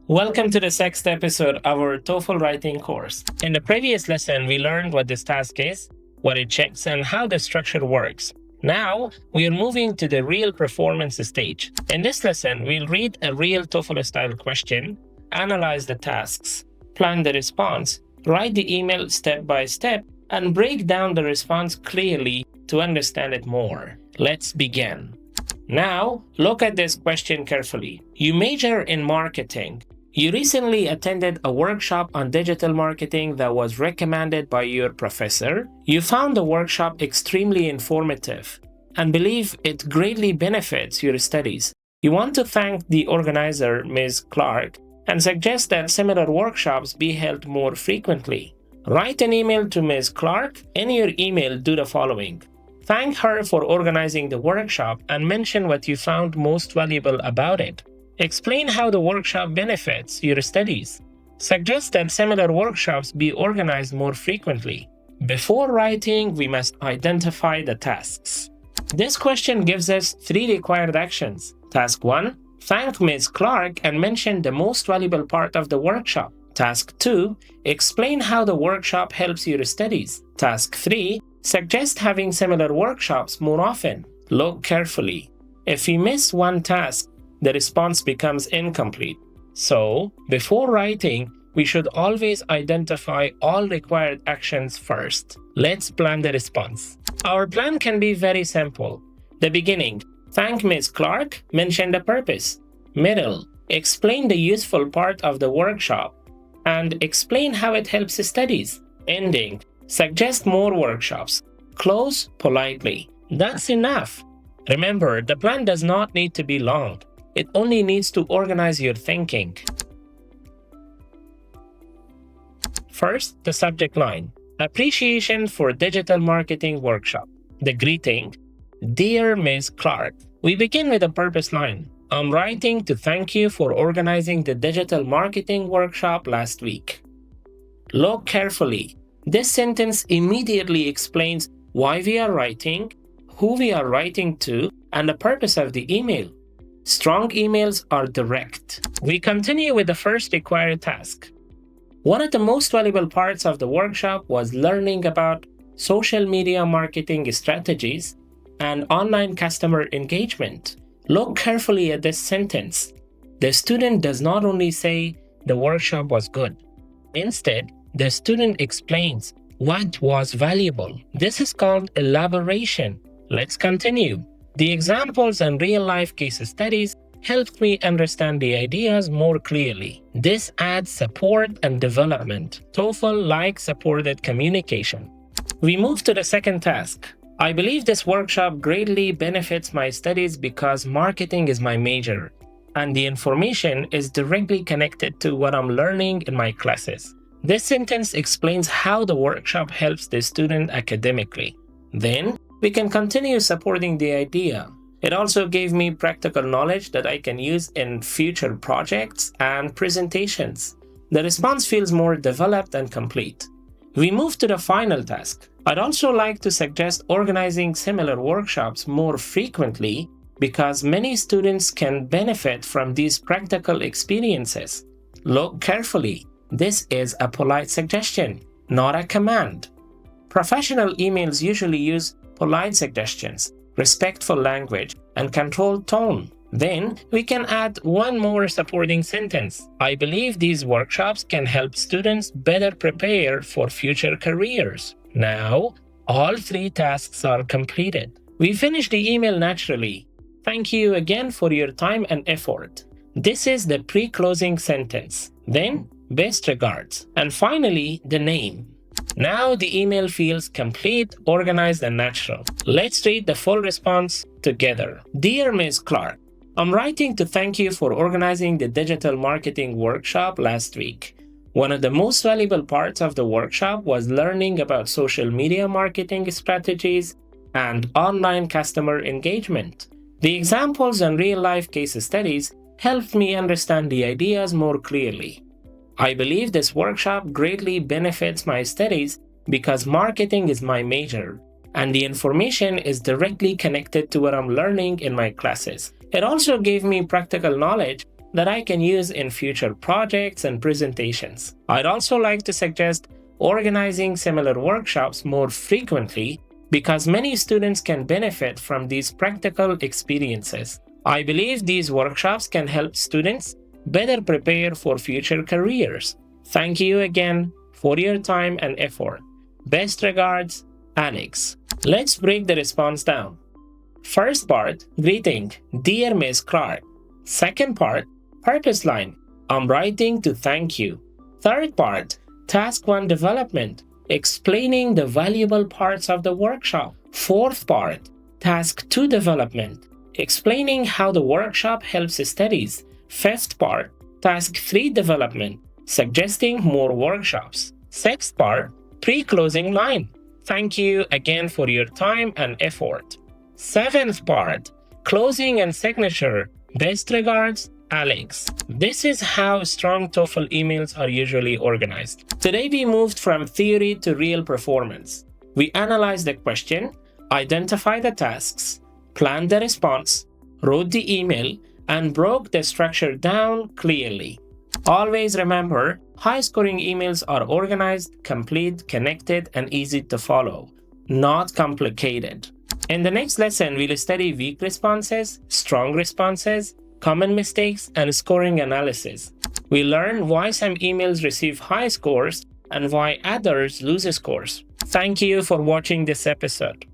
Welcome to the sixth episode of our TOEFL writing course. In the previous lesson, we learned what this task is, what it checks, and how the structure works. Now, we are moving to the real performance stage. In this lesson, we'll read a real TOEFL-style question, analyze the tasks, plan the response, write the email step by step, and break down the response clearly to understand it more. Let's begin. Now, look at this question carefully. You major in marketing. You recently attended a workshop on digital marketing that was recommended by your professor. You found the workshop extremely informative and believe it greatly benefits your studies. You want to thank the organizer, Ms. Clark, and suggest that similar workshops be held more frequently. Write an email to Ms. Clark. In your email, do the following. Thank her for organizing the workshop and mention what you found most valuable about it. Explain how the workshop benefits your studies. Suggest that similar workshops be organized more frequently. Before writing, we must identify the tasks. This question gives us 3 required actions. Task 1. Thank Ms. Clark and mention the most valuable part of the workshop. Task 2. Explain how the workshop helps your studies. Task 3. Suggest having similar workshops more often. Look carefully. If we miss one task, the response becomes incomplete. So, before writing, we should always identify all required actions first. Let's plan the response. Our plan can be very simple. The beginning, thank Ms. Clark, mention the purpose. Middle, explain the useful part of the workshop and explain how it helps studies. Ending, suggest more workshops. Close politely. That's enough. Remember, the plan does not need to be long. It only needs to organize your thinking. First, the subject line. Appreciation for Digital Marketing Workshop. The greeting. Dear Ms. Clark. We begin with a purpose line. I'm writing to thank you for organizing the Digital Marketing Workshop last week. Look carefully. This sentence immediately explains why we are writing, who we are writing to, and the purpose of the email. Strong emails are direct. We continue with the first required task. One of the most valuable parts of the workshop was learning about social media marketing strategies and online customer engagement. Look carefully at this sentence. The student does not only say the workshop was good. Instead, the student explains what was valuable. This is called elaboration. Let's continue. The examples and real-life case studies helped me understand the ideas more clearly. This adds support and development. TOEFL likes supported communication. We move to the second task. I believe this workshop greatly benefits my studies because marketing is my major, and the information is directly connected to what I'm learning in my classes. This sentence explains how the workshop helps the student academically. Then, we can continue supporting the idea. It also gave me practical knowledge that I can use in future projects and presentations. The response feels more developed and complete. We move to the final task. I'd also like to suggest organizing similar workshops more frequently because many students can benefit from these practical experiences. Look carefully. This is a polite suggestion, not a command. Professional emails usually use polite suggestions, respectful language, and controlled tone. Then, we can add one more supporting sentence. I believe these workshops can help students better prepare for future careers. Now, all 3 tasks are completed. We finish the email naturally. Thank you again for your time and effort. This is the pre-closing sentence. Then, best regards. And finally, the name. Now the email feels complete, organized, and natural. Let's read the full response together. Dear Ms. Clark, I'm writing to thank you for organizing the digital marketing workshop last week. One of the most valuable parts of the workshop was learning about social media marketing strategies and online customer engagement. The examples and real-life case studies helped me understand the ideas more clearly. I believe this workshop greatly benefits my studies because marketing is my major, and the information is directly connected to what I'm learning in my classes. It also gave me practical knowledge that I can use in future projects and presentations. I'd also like to suggest organizing similar workshops more frequently because many students can benefit from these practical experiences. I believe these workshops can help students better prepare for future careers. Thank you again for your time and effort. Best regards, Alex. Let's break the response down. First part, greeting, dear Ms. Clark. Second part, purpose line, I'm writing to thank you. Third part, task 1 development, explaining the valuable parts of the workshop. Fourth part, task 2 development, explaining how the workshop helps studies. Fifth part, task 3 development, suggesting more workshops. Sixth part, pre-closing line, thank you again for your time and effort. Seventh part, closing and signature, best regards, Alex. This is how strong TOEFL emails are usually organized. Today we moved from theory to real performance. We analyzed the question, identified the tasks, planned the response, wrote the email, and broke the structure down clearly. Always remember, high-scoring emails are organized, complete, connected, and easy to follow, not complicated. In the next lesson, we'll study weak responses, strong responses, common mistakes, and scoring analysis. We'll learn why some emails receive high scores and why others lose scores. Thank you for watching this episode.